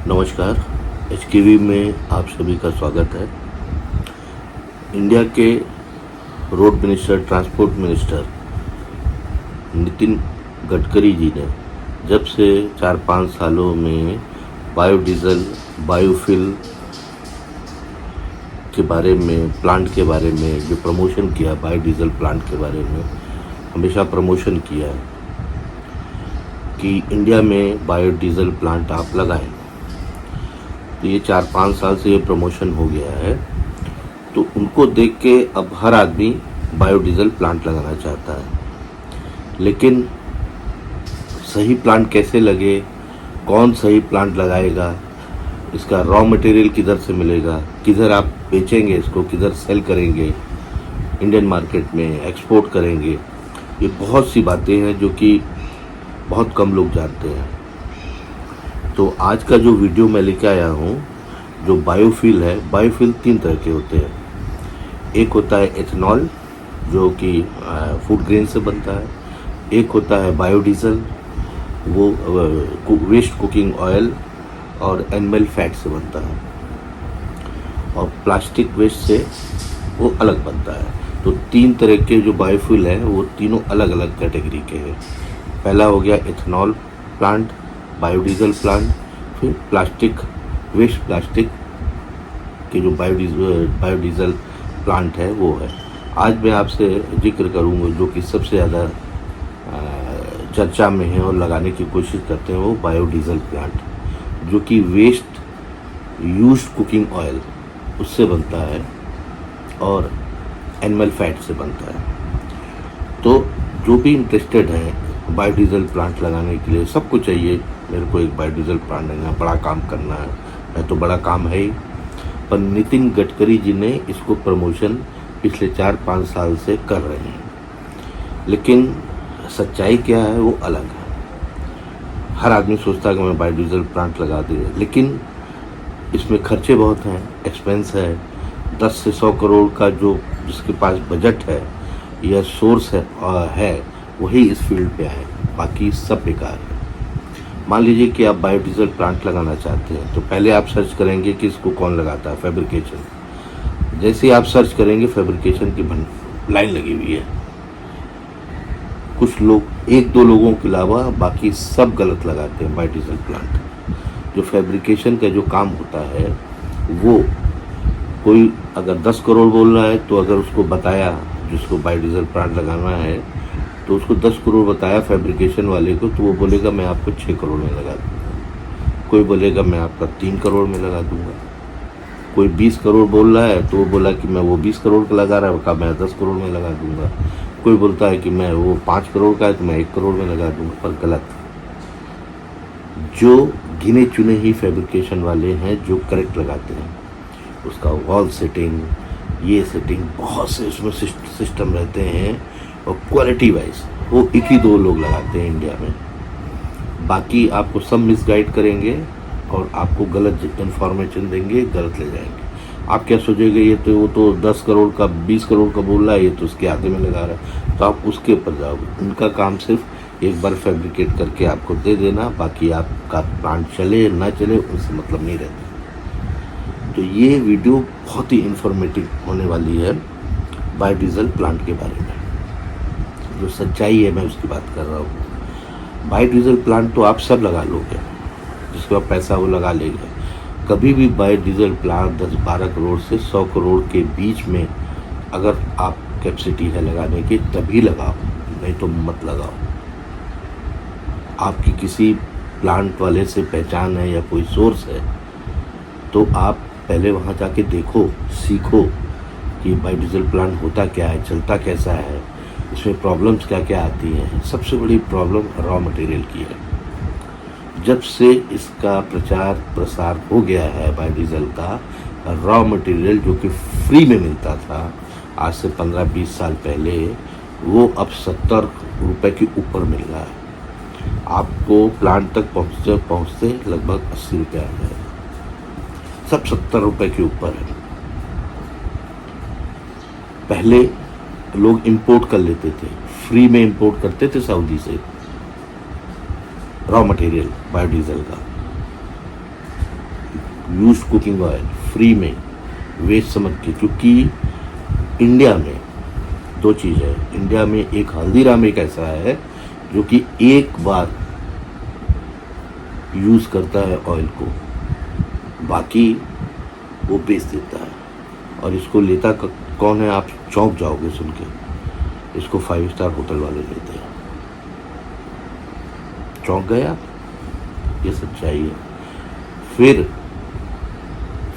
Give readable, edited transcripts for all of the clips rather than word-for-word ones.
नमस्कार, एचकेवी में आप सभी का स्वागत है। इंडिया के road minister, transport minister Nitin Gadkari ji ने जब से 4-5 सालों में बायोडीजल, बायोफ्यूल के बारे में, प्लांट के बारे में जो प्रमोशन किया, बायोडीजल प्लांट के बारे में हमेशा प्रमोशन किया है कि इंडिया में बायोडीजल प्लांट आप लगाएं। तो ये 4-5 साल से ये प्रमोशन हो गया है, तो उनको देख के अब हर आदमी बायोडीजल प्लांट लगाना चाहता है। लेकिन सही प्लांट कैसे लगे, कौन सही प्लांट लगाएगा, इसका रॉ मटेरियल किधर से मिलेगा, किधर आप बेचेंगे इसको, किधर सेल करेंगे, इंडियन मार्केट में एक्सपोर्ट करेंगे, ये बहुत सी बातें हैं जो कि बहुत कम लोग जानते हैं। तो आज का जो वीडियो मैं लेके आया हूँ, जो बायोफ्यूल है, बायोफ्यूल 3 तरह के होते हैं। एक होता है एथेनॉल जो कि फूड ग्रेन से बनता है, एक होता है बायोडीजल, वो वेस्ट कुकिंग ऑयल और एनिमल फैट से बनता है, और प्लास्टिक वेस्ट से वो अलग बनता है। तो 3 तरह के जो बायोफ्यूल हैं वो तीनों अलग अलग कैटेगरी के हैं। पहला हो गया एथेनॉल प्लांट, बायोडीजल प्लांट, फिर वेस्ट प्लास्टिक के जो बायोडीजल प्लांट है वो है। आज मैं आपसे जिक्र करूँगा जो कि सबसे ज़्यादा चर्चा में है और लगाने की कोशिश करते हैं, वो बायोडीजल प्लांट, जो कि वेस्ट यूज्ड कुकिंग ऑयल उससे बनता है और एनिमल फैट से बनता है। तो जो भी इंटरेस्टेड हैं बायोडीजल प्लांट लगाने के लिए, सबको चाहिए मेरे को एक बायोडीजल प्लांट लगाना, बड़ा काम करना है, मैं तो बड़ा काम है ही, पर नितिन गडकरी जी ने इसको प्रमोशन पिछले 4-5 साल से कर रहे हैं। लेकिन सच्चाई क्या है वो अलग है। हर आदमी सोचता है कि मैं बायोडीजल प्लांट लगा दूँ, लेकिन इसमें खर्चे बहुत हैं, एक्सपेंस है। 10 से 100 करोड़ का जो जिसके पास बजट है या सोर्स है वही इस फील्ड पे आए, बाकी सब बेकार है। मान लीजिए कि आप बायोडीजल प्लांट लगाना चाहते हैं, तो पहले आप सर्च करेंगे कि इसको कौन लगाता है, फैब्रिकेशन। जैसे ही आप सर्च करेंगे, फैब्रिकेशन की लाइन लगी हुई है। कुछ लोग, 1-2 लोगों के अलावा बाकी सब गलत लगाते हैं बायोडीजल प्लांट। जो फैब्रिकेशन का जो काम होता है वो, कोई अगर 10 करोड़ बोल रहा है तो अगर उसको बताया जिसको बायोडीजल प्लांट लगाना है तो उसको 10 करोड़ बताया फैब्रिकेशन वाले को, तो वो बोलेगा मैं आपको 6 करोड़ में लगा दूंगा। कोई बोलेगा मैं आपका 3 करोड़ में लगा दूंगा। कोई 20 करोड़ बोल रहा है तो वो बोला कि मैं वो 20 करोड़ का लगा रहा है, कहा मैं 10 करोड़ में लगा दूंगा। कोई बोलता है कि मैं वो 5 करोड़ का है तो मैं 1 करोड़ में लगा दूंगा, पर गलत। जो गिने चुने ही फैब्रिकेशन वाले हैं जो करेक्ट लगाते हैं, उसका वॉल सेटिंग, ये सेटिंग, बहुत से उसमें सिस्टम रहते हैं, और क्वालिटी वाइज वो 1-2 लोग लगाते हैं इंडिया में। बाकी आपको सब मिसगाइड करेंगे और आपको गलत इन्फॉर्मेशन देंगे, गलत ले जाएंगे। आप क्या सोचेंगे, ये तो वो तो 10 करोड़ का 20 करोड़ का बोल रहा है, ये तो उसके आधे में लगा रहा है, तो आप उसके ऊपर जाओगे। उनका काम सिर्फ एक बार फैब्रिकेट करके आपको दे देना, बाकी आपका प्लांट चले ना चले उनसे मतलब नहीं रहता। तो ये वीडियो बहुत ही इंफॉर्मेटिव होने वाली है बायोडीजल प्लांट के बारे में। जो सच्चाई है मैं उसकी बात कर रहा हूँ। बायोडीजल प्लांट तो आप सब लगा लोगे, जिसके पास पैसा वो लगा लेगा। कभी भी बायोडीजल प्लांट 10-12 करोड़ से 100 करोड़ के बीच में अगर आप कैपेसिटी है लगाने की तभी लगाओ, नहीं तो मत लगाओ। आपकी किसी प्लांट वाले से पहचान है या कोई सोर्स है तो आप पहले वहाँ जाके देखो, सीखो कि बायोडीजल प्लांट होता क्या है, चलता कैसा है, इसमें प्रॉब्लम्स क्या क्या आती हैं। सबसे बड़ी प्रॉब्लम रॉ मटेरियल की है। जब से इसका प्रचार प्रसार हो गया है बायोडीजल का, रॉ मटेरियल जो कि फ्री में मिलता था आज से 15-20 साल पहले, वो अब 70 रुपये के ऊपर मिल रहा है। आपको प्लांट तक पहुँचते पहुँचते लगभग 80 रुपये आ जाएगा। सब 70 रुपये के ऊपर है। पहले लोग इंपोर्ट कर लेते थे, फ्री में इंपोर्ट करते थे सऊदी से रॉ मटेरियल बायोडीजल का, यूज्ड कुकिंग ऑयल फ्री में, वेस्ट समझ के। क्योंकि इंडिया में दो चीज़ है, इंडिया में एक हल्दीराम एक ऐसा है जो कि एक बार यूज़ करता है ऑयल को, बाकी वो बेच देता है। और इसको लेता कौन है, आप चौंक जाओगे सुन के, इसको 5 स्टार होटल वाले लेते हैं। चौंक गए आप, ये सच्चाई है। फिर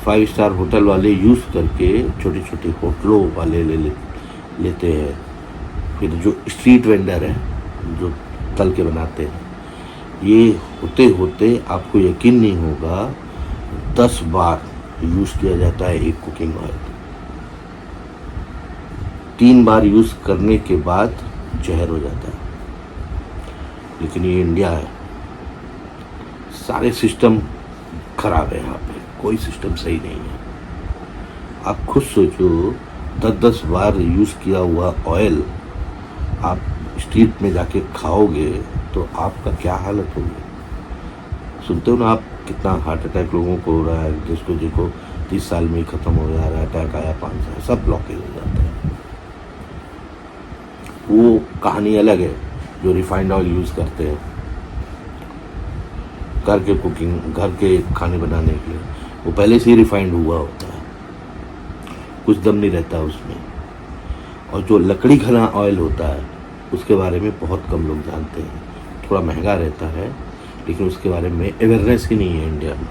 5 स्टार होटल वाले यूज़ करके छोटे छोटे होटलों वाले लेते हैं। फिर जो स्ट्रीट वेंडर है जो तल के बनाते हैं, ये होते होते आपको यकीन नहीं होगा 10 बार यूज़ किया जाता है एक कुकिंग ऑयल। 3 बार यूज़ करने के बाद जहर हो जाता है। लेकिन ये इंडिया है, सारे सिस्टम खराब है, यहाँ पे कोई सिस्टम सही नहीं है। आप खुद सोचो, 10-10 बार यूज़ किया हुआ ऑयल आप स्ट्रीट में जाके खाओगे तो आपका क्या हालत होगी। सुनते हो ना आप, कितना हार्ट अटैक लोगों को हो रहा है, जिसको देखो 30 साल में ही ख़त्म हो जा रहा है, अटैक आया 5 साल, सब ब्लॉकेज हो जाता है। वो कहानी अलग है जो रिफाइंड ऑयल यूज़ करते हैं घर के कुकिंग, घर के खाने बनाने के लिए, वो पहले से ही रिफाइंड हुआ होता है, कुछ दम नहीं रहता उसमें। और जो लकड़ी घना ऑयल होता है उसके बारे में बहुत कम लोग जानते हैं, थोड़ा महंगा रहता है, लेकिन उसके बारे में अवेयरनेस ही नहीं है इंडिया में।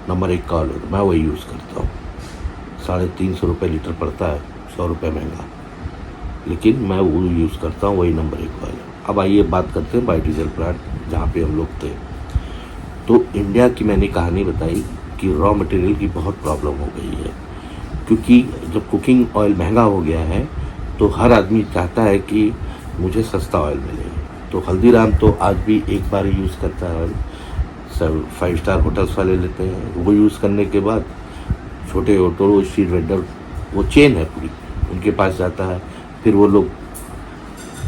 नंबर 1 का ऑयल मैं वही यूज़ करता हूँ, 350 रुपये लीटर पड़ता है, 100 रुपये महंगा, लेकिन मैं वो यूज़ करता हूँ, वही नंबर 1 ऑयल। अब आइए बात करते हैं बायोडीजल प्लांट जहाँ पे हम लोग थे। तो इंडिया की मैंने कहानी बताई कि रॉ मटेरियल की बहुत प्रॉब्लम हो गई है, क्योंकि जब कुकिंग ऑयल महंगा हो गया है तो हर आदमी चाहता है कि मुझे सस्ता ऑयल मिले। तो हल्दीराम तो आज भी एक बार ही यूज़ करता है ऑयल, सब 5 स्टार होटल्स वाले लेते हैं, वो यूज़ करने के बाद छोटे होटल, स्ट्रीट वेंडर, वो चेन है पूरी, उनके पास जाता है, फिर वो लोग,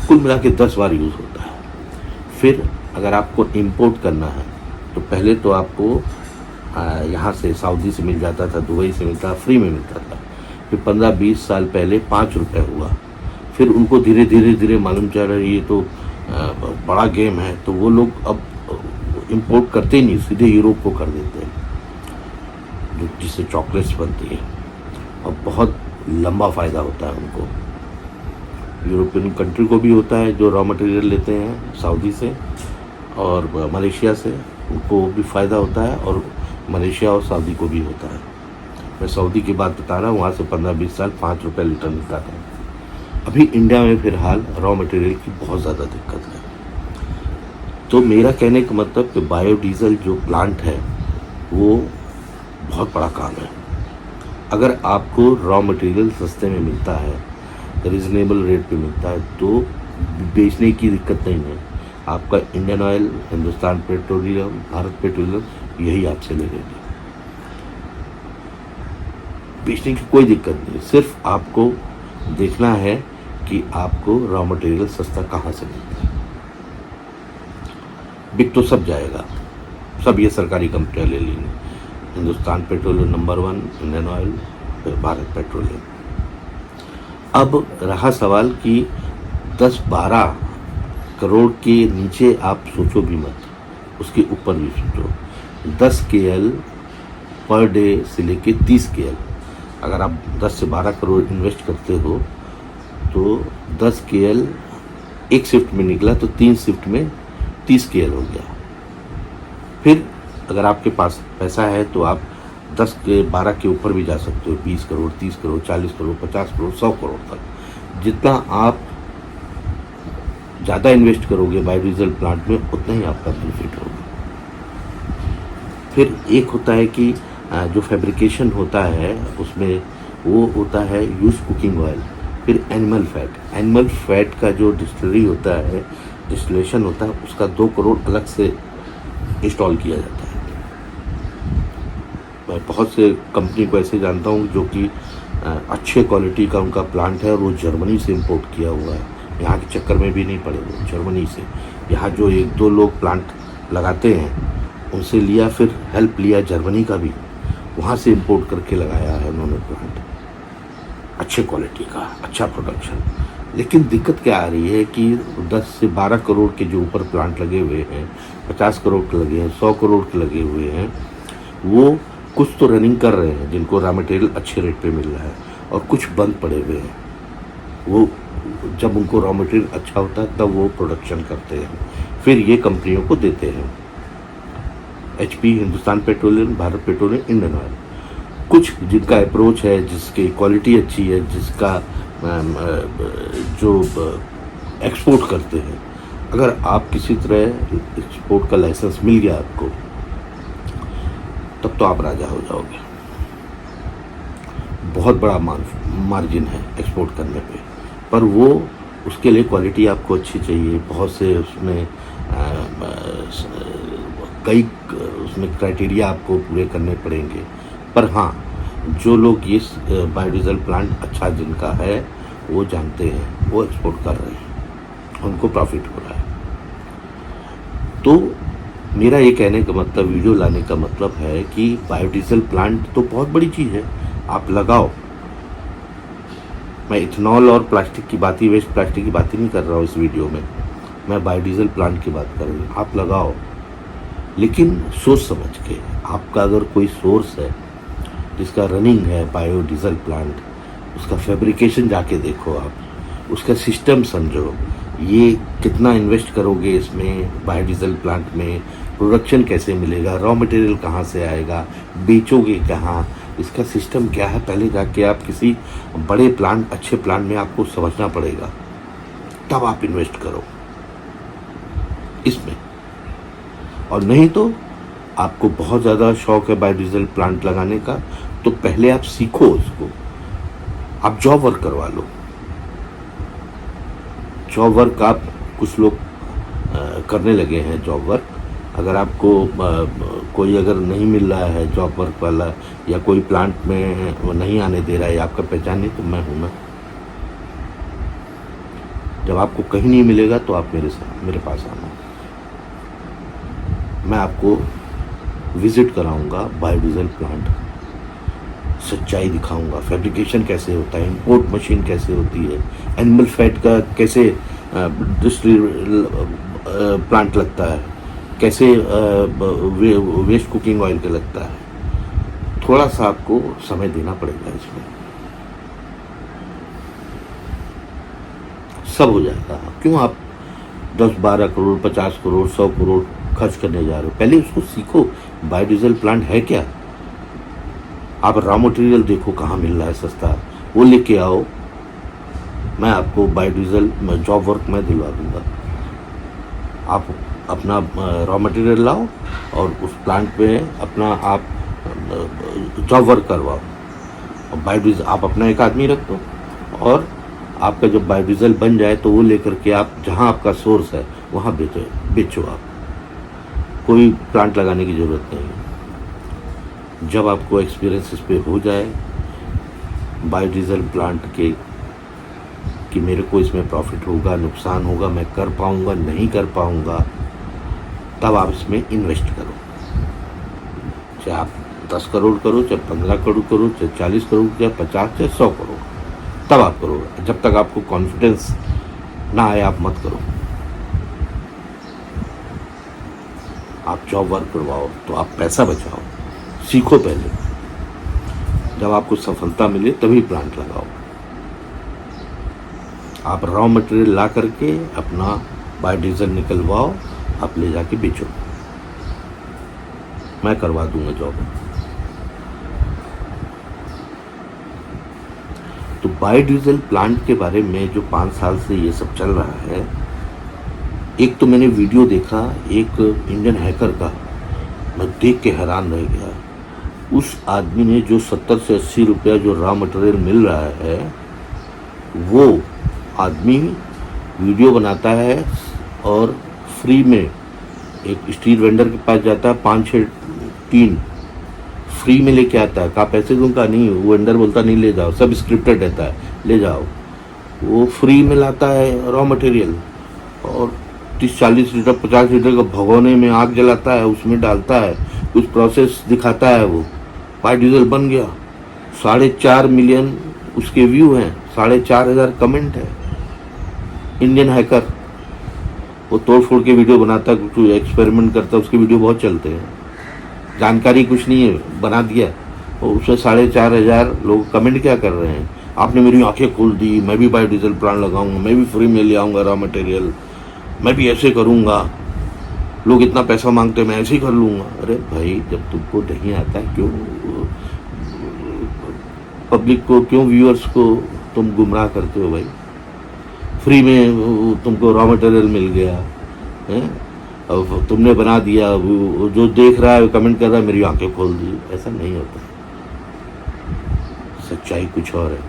कुल मिला के 10 बार यूज़ होता है। फिर अगर आपको इंपोर्ट करना है तो पहले तो आपको यहाँ से सऊदी से मिल जाता था, दुबई से मिलता, फ्री में मिलता था। फिर 15-20 साल पहले 5 रुपये हुआ, फिर उनको धीरे धीरे मालूम चल रहा है ये तो बड़ा गेम है, तो वो लोग अब इंपोर्ट करते ही नहीं, सीधे यूरोप को कर देते हैं, जो जिससे चॉकलेट्स बनती हैं, और बहुत लंबा फ़ायदा होता है उनको। यूरोपियन कंट्री को भी होता है जो रॉ मटेरियल लेते हैं सऊदी से और मलेशिया से, उनको भी फ़ायदा होता है, और मलेशिया और सऊदी को भी होता है। मैं सऊदी की बात बता रहा हूँ, वहाँ से 15-20 साल 5 रुपये लीटर मिलता था। अभी इंडिया में फिलहाल रॉ मटेरियल की बहुत ज़्यादा दिक्कत है। तो मेरा कहने का मतलब कि बायोडीज़ल जो प्लांट है वो बहुत बड़ा काम है। अगर आपको रॉ मटेरियल सस्ते में मिलता है, रिजनेबल रेट पे मिलता है, तो बेचने की दिक्कत नहीं है। आपका Indian oil, Hindustan petroleum, Bharat petroleum यही आपसे ले लेंगे, बेचने की कोई दिक्कत नहीं। सिर्फ आपको देखना है कि आपको रॉ मटेरियल सस्ता कहाँ से मिलता है। बिक तो सब जाएगा, सब ये सरकारी कंपनियाँ ले लेंगी, Hindustan petroleum number 1, Indian oil, Bharat petroleum. अब रहा सवाल कि 10-12 करोड़ के नीचे आप सोचो भी मत, उसके ऊपर भी सोचो। 10 KL पर डे से लेके 30 KL, अगर आप 10 से 12 करोड़ इन्वेस्ट करते हो तो 10 KL एक शिफ्ट में निकला तो 3 शिफ्ट में 30 KL हो गया। फिर अगर आपके पास पैसा है तो आप 10 के 12 के ऊपर भी जा सकते हो, 20 करोड़, 30 करोड़, 40 करोड़, 50 करोड़, 100 करोड़ तक। जितना आप ज़्यादा इन्वेस्ट करोगे बायोडीजल प्लांट में, उतना ही आपका बेनिफिट होगा। फिर एक होता है कि जो फैब्रिकेशन होता है उसमें वो होता है यूज कुकिंग ऑयल। फिर एनिमल फैट का जो डिस्टिलरी होता है, डिस्टिलेशन होता है, उसका 2 करोड़ अलग से इंस्टॉल किया जाता है। मैं बहुत से कंपनी को ऐसे जानता हूँ जो कि अच्छे क्वालिटी का उनका प्लांट है और वो जर्मनी से इंपोर्ट किया हुआ है। यहाँ के चक्कर में भी नहीं पड़े, वो जर्मनी से। यहाँ जो एक दो लोग प्लांट लगाते हैं उनसे लिया, फिर हेल्प लिया जर्मनी का भी, वहाँ से इंपोर्ट करके लगाया है उन्होंने प्लांट, अच्छे क्वालिटी का, अच्छा प्रोडक्शन। लेकिन दिक्कत क्या आ रही है कि 10 से 12 करोड़ के जो ऊपर प्लांट लगे हुए हैं, 50 करोड़ के लगे हैं, 100 करोड़ के लगे हुए हैं, वो कुछ तो रनिंग कर रहे हैं जिनको रॉ मटेरियल अच्छे रेट पे मिल रहा है, और कुछ बंद पड़े हुए हैं। वो जब उनको रॉ मटेरियल अच्छा होता है तब वो प्रोडक्शन करते हैं, फिर ये कंपनियों को देते हैं, HP, Hindustan petroleum, Bharat petroleum, Indian oil. कुछ जिनका अप्रोच है, जिसकी क्वालिटी अच्छी है, जिसका जो एक्सपोर्ट करते हैं, अगर आप किसी तरह एक्सपोर्ट का लाइसेंस मिल गया आपको, तब तो आप राजा हो जाओगे। बहुत बड़ा मार्जिन है एक्सपोर्ट करने पे, पर वो उसके लिए क्वालिटी आपको अच्छी चाहिए। बहुत से उसमें कई उसमें क्राइटेरिया आपको पूरे करने पड़ेंगे। पर हाँ, जो लोग ये बायोडीजल प्लांट अच्छा जिनका है वो जानते हैं, वो एक्सपोर्ट कर रहे हैं, उनको प्रॉफिट हो रहा है। तो मेरा ये कहने का मतलब, वीडियो लाने का मतलब है कि बायोडीजल प्लांट तो बहुत बड़ी चीज़ है, आप लगाओ। मैं इथेनॉल और प्लास्टिक की बात ही, वेस्ट प्लास्टिक की बात ही नहीं कर रहा हूँ इस वीडियो में, मैं बायोडीजल प्लांट की बात कर रही हूँ। आप लगाओ, लेकिन सोच समझ के। आपका अगर कोई सोर्स है जिसका रनिंग है बायोडीजल प्लांट, उसका फैब्रिकेशन जाके देखो, आप उसका सिस्टम समझो, ये कितना इन्वेस्ट करोगे इसमें बायोडीजल प्लांट में, प्रोडक्शन कैसे मिलेगा, रॉ मटेरियल कहाँ से आएगा, बेचोगे कहाँ, इसका सिस्टम क्या है, पहले जाके आप किसी बड़े प्लांट, अच्छे प्लांट में आपको समझना पड़ेगा, तब आप इन्वेस्ट करो इसमें। और नहीं तो आपको बहुत ज़्यादा शौक है बायोडीजल प्लांट लगाने का, तो पहले आप सीखो उसको, आप जॉब वर्क करवा लो। जॉब वर्क आप कुछ लोग करने लगे हैं, जॉब वर्क। अगर आपको कोई अगर नहीं मिल रहा है जॉब वर्क वाला, या कोई प्लांट में वो नहीं आने दे रहा है, आपका पहचान नहीं, तो मैं हूँ ना। जब आपको कहीं नहीं मिलेगा तो आप मेरे पास आना, मैं आपको विजिट कराऊंगा बायोडीजल प्लांट, सच्चाई दिखाऊंगा, फैब्रिकेशन कैसे होता है, इंपोर्ट मशीन कैसे होती है, एनिमल फैट का कैसे प्लांट लगता है, कैसे वेस्ट कुकिंग ऑयल का लगता है। थोड़ा सा आपको समय देना पड़ेगा, इसमें सब हो जाएगा। क्यों आप 10-12 करोड़, 50 करोड़, 100 करोड़ खर्च करने जा रहे हो? पहले उसको सीखो, बायोडीजल प्लांट है क्या। आप रॉ मटेरियल देखो कहाँ मिल रहा है सस्ता, वो लेके आओ, मैं आपको बायोडीजल जॉब वर्क मैं दिलवा दूंगा। आप अपना रॉ मटेरियल लाओ और उस प्लांट पे अपना आप जॉब वर्क करवाओ। और बायोडीजल आप अपना एक आदमी रख दो, और आपका जब बायोडीजल बन जाए तो वो लेकर के आप जहाँ आपका सोर्स है वहाँ बेचो आप। कोई प्लांट लगाने की ज़रूरत नहीं। जब आपको एक्सपीरियंस इस पे हो जाए बायोडीजल प्लांट के, कि मेरे को इसमें प्रॉफिट होगा, नुकसान होगा, मैं कर पाऊँगा, नहीं कर पाऊँगा, तब आप इसमें इन्वेस्ट करो। चाहे आप 10 करोड़ करो, चाहे 15 करोड़ करो, चाहे 40 करोड़, चाहे 50, चाहे 100 करोड़, तब आप करो। जब तक आपको कॉन्फिडेंस ना आए आप मत करो। आप जॉब वर्क करवाओ तो आप पैसा बचाओ, सीखो पहले, जब आपको सफलता मिले तभी प्लांट लगाओ। आप रॉ मटेरियल ला करके अपना बायोडीजल निकलवाओ, आप ले जाके बेचो, मैं करवा दूंगा जॉब। तो बायोडीजल प्लांट के बारे में जो 5 साल से ये सब चल रहा है, एक तो मैंने वीडियो देखा एक इंडियन हैकर का, मैं देख के हैरान रह गया। उस आदमी ने जो 70 से 80 रुपया जो रॉ मटेरियल मिल रहा है, वो आदमी वीडियो बनाता है और फ्री में एक स्ट्रीट वेंडर के पास जाता है, 5-6 टीन फ्री में लेके आता है, कहा पैसे दूंगा नहीं, वो अंडर बोलता नहीं ले जाओ, सब स्क्रिप्टेड रहता है, ले जाओ। वो फ्री में लाता है रॉ मटेरियल और 30-40 लीटर 50 लीटर का भगोने में आग जलाता है, उसमें डालता है, कुछ प्रोसेस दिखाता है, वो बायोडीजल बन गया। 4.5 मिलियन उसके व्यू हैं, 4,500 कमेंट है। इंडियन हैकर वो तोड़ फोड़ के वीडियो बनाता है, कुछ एक्सपेरिमेंट करता है, उसके वीडियो बहुत चलते हैं। जानकारी कुछ नहीं है, बना दिया और उसमें 4,500 लोग कमेंट क्या कर रहे हैं, आपने मेरी आंखें खोल दी, मैं भी बायोडीजल प्लांट लगाऊंगा, मैं भी फ्री में ले आऊंगा रॉ मटेरियल, मैं भी ऐसे करूंगा, लोग इतना पैसा मांगते मैं ऐसे ही कर लूंगा। अरे भाई, जब तुमको नहीं आता क्यों पब्लिक को, क्यों व्यूअर्स को तुम गुमराह करते हो भाई? फ्री में तुमको रॉ मटेरियल मिल गया है, अब तुमने बना दिया, वो जो देख रहा है कमेंट कर रहा है मेरी आंखें खोल दी। ऐसा नहीं होता, सच्चाई कुछ और है।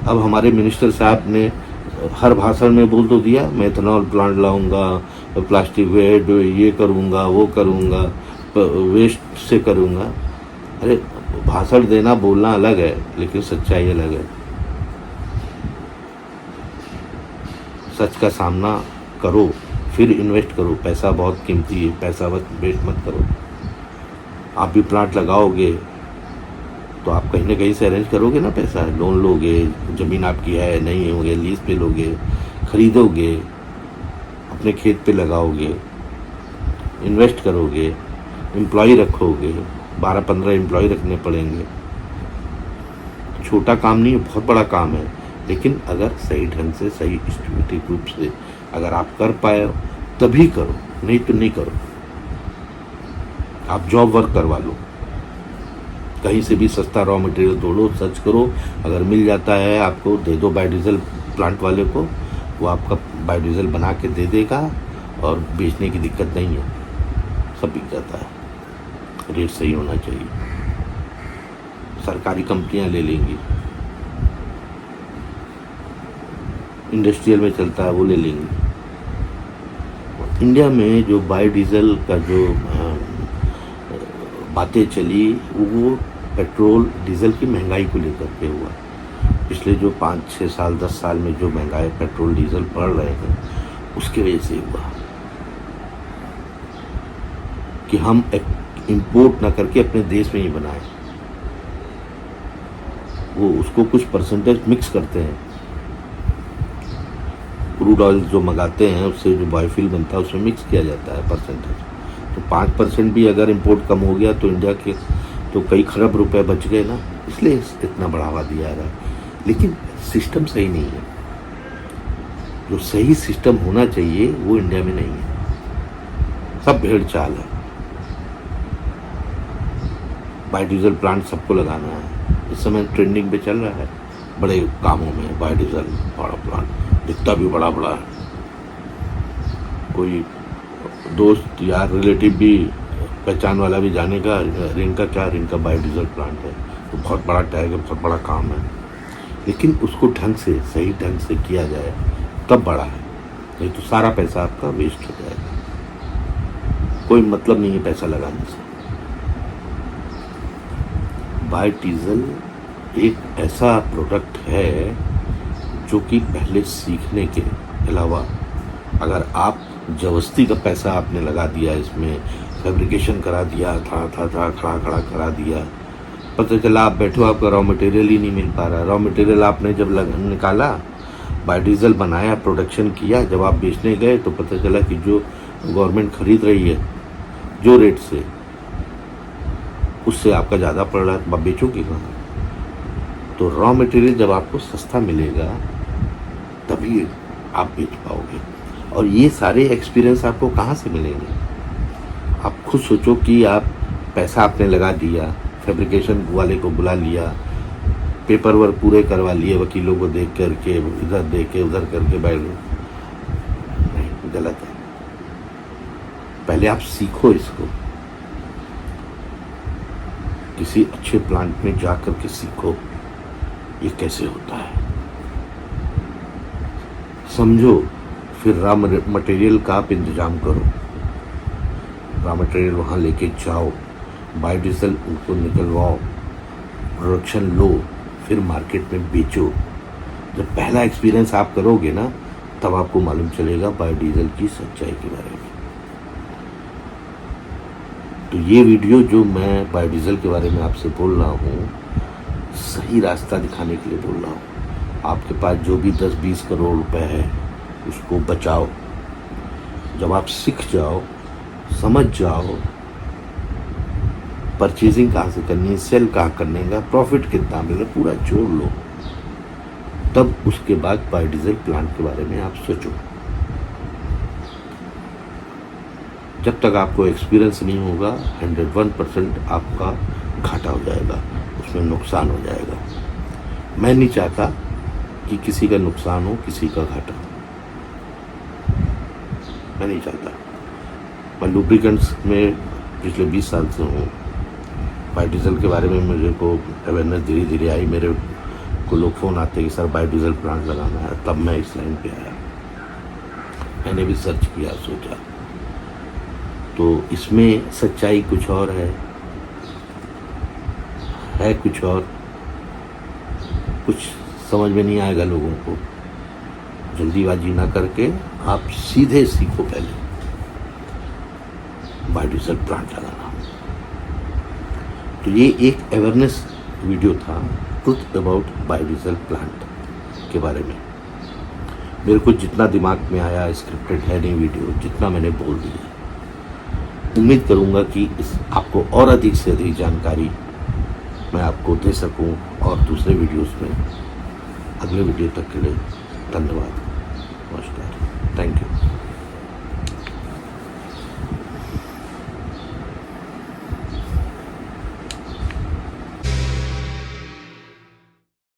अब हमारे मिनिस्टर साहब ने हर भाषण में बोल तो दिया, मैं इथेनॉल प्लांट लाऊंगा, प्लास्टिक वेस्ट ये करूंगा, वो करूंगा, वेस्ट से करूंगा। अरे भाषण देना बोलना अलग है, लेकिन सच्चाई अलग है। सच का सामना करो, फिर इन्वेस्ट करो। पैसा बहुत कीमती है, पैसा वेस्ट मत करो। आप भी प्लांट लगाओगे तो आप कहीं ना कहीं से अरेंज करोगे ना पैसा, लोन लोगे, ज़मीन आपकी है नहीं होगे, लीज पे लोगे, खरीदोगे, अपने खेत पे लगाओगे, इन्वेस्ट करोगे, एम्प्लॉय रखोगे, 12-15 एम्प्लॉय रखने पड़ेंगे। छोटा काम नहीं है, बहुत बड़ा काम है। लेकिन अगर सही ढंग से, सही सिस्टमेटिक रूप से अगर आप कर पाए तभी करो, नहीं तो नहीं करो। आप जॉब वर्क करवा लो, कहीं से भी सस्ता रॉ मटेरियल तोड़ो, सर्च करो, अगर मिल जाता है आपको दे दो बायोडीजल प्लांट वाले को, वो आपका बायोडीजल बना के दे देगा और बेचने की दिक्कत नहीं है, सब बिक जाता है। रेट सही होना चाहिए, सरकारी कंपनियां ले लेंगी, इंडस्ट्रियल में चलता है वो ले लेंगे। इंडिया में जो बायोडीजल का जो बातें चली वो पेट्रोल डीजल की महंगाई को लेकर के हुआ। पिछले जो 5-6 साल 10 साल में जो महंगाई पेट्रोल डीजल बढ़ रहे हैं उसकी वजह से हुआ कि हम इंपोर्ट ना करके अपने देश में ही बनाए। वो उसको कुछ परसेंटेज मिक्स करते हैं, क्रूड ऑयल जो मंगाते हैं उससे जो बायोफ्यूल बनता है उसमें मिक्स किया जाता है परसेंटेज। तो 5% भी अगर इंपोर्ट कम हो गया तो इंडिया के तो कई खरब रुपए बच गए ना, इसलिए इतना बढ़ावा दिया रहा है। लेकिन सिस्टम सही नहीं है, जो सही सिस्टम होना चाहिए वो इंडिया में नहीं है, सब भेड़ चाल है। बायोडीजल प्लांट सबको लगाना है, इस समय ट्रेंडिंग पे चल रहा है बड़े कामों में। बायोडीजल बड़ा प्लांट दिखता भी बड़ा बड़ा है, कोई दोस्त यार रिलेटिव भी पहचान वाला भी जाने का, रिंका क्या, रिंका बायोडीजल प्लांट है, तो बहुत बड़ा टैग है, बहुत बड़ा काम है। लेकिन उसको ढंग से, सही ढंग से किया जाए तब बड़ा है, नहीं तो सारा पैसा आपका वेस्ट हो जाएगा। कोई मतलब नहीं है पैसा लगाने से। बायोडीजल एक ऐसा प्रोडक्ट है जो कि पहले सीखने के अलावा, अगर आप जबरदस्ती का पैसा आपने लगा दिया इसमें, फैब्रिकेशन करा दिया, खड़ा करा दिया, पता चला आप बैठो आपका रॉ मटेरियल ही नहीं मिल पा रहा। रॉ मटेरियल आपने जब निकाला, बायोडीजल बनाया, प्रोडक्शन किया, जब आप बेचने गए तो पता चला कि जो गवर्नमेंट खरीद रही है जो रेट से, उससे आपका ज़्यादा पड़ रहा है, तो आप बेचोगे कहाँ? तो रॉ मटेरियल जब आपको सस्ता मिलेगा तभी आप बेच पाओगे। और ये सारे एक्सपीरियंस आपको कहाँ से मिलेंगे? आप खुद सोचो कि आप पैसा आपने लगा दिया, फैब्रिकेशन वाले को बुला लिया, पेपर वर्क पूरे करवा लिए, वकीलों को देख करके, इधर देख के उधर करके बैठ गए, नहीं, गलत है। पहले आप सीखो इसको, किसी अच्छे प्लांट में जा कर के सीखो ये कैसे होता है, समझो, फिर रॉ मटेरियल का आप इंतजाम करो, रॉ मटेरियल वहाँ लेके जाओ, बायोडीजल उनको निकलवाओ, प्रोडक्शन लो, फिर मार्केट में बेचो। जब पहला एक्सपीरियंस आप करोगे ना, तब आपको मालूम चलेगा बायोडीजल की सच्चाई के बारे में। तो ये वीडियो जो मैं बायोडीजल के बारे में आपसे बोल रहा हूँ, सही रास्ता दिखाने के लिए बोल रहा हूँ। आपके पास जो भी 10-20 करोड़ रुपए है, उसको बचाओ। जब आप सीख जाओ, समझ जाओ परचेजिंग कहाँ से करनी है, सेल कहाँ करने का, प्रॉफिट कितना मिले, पूरा जोड़ लो, तब उसके बाद बायोडीजल प्लांट के बारे में आप सोचो। जब तक आपको एक्सपीरियंस नहीं होगा, 101% आपका घाटा हो जाएगा, उसमें नुकसान हो जाएगा। मैं नहीं चाहता कि किसी का नुकसान हो, किसी का घाटा हो, मैं नहीं चाहता। मैं लुब्रिकेंट्स में पिछले 20 साल से हूँ। बायोडीजल के बारे में मुझे को अवेयरनेस धीरे धीरे आई। मेरे को लोग फ़ोन आते कि सर बायोडीजल प्लांट लगाना है, तब मैं इस लाइन पे आया। मैंने भी सर्च किया, सोचा, तो इसमें सच्चाई कुछ और है कुछ और, कुछ समझ में नहीं आएगा लोगों को। जल्दीबाजी ना करके आप सीधे सीखो, पहले बायोडीजल प्लांट लगाना। तो ये एक अवेयरनेस वीडियो था, ट्रुथ अबाउट बायोडीजल प्लांट के बारे में। मेरे को जितना दिमाग में आया, स्क्रिप्टेड है नहीं वीडियो, जितना मैंने बोल दिया। उम्मीद करूंगा कि इस आपको और अधिक से अधिक जानकारी मैं आपको दे सकूं, और दूसरे वीडियोस में। अगले वीडियो तक के लिए धन्यवाद, नमस्कार, थैंक यू।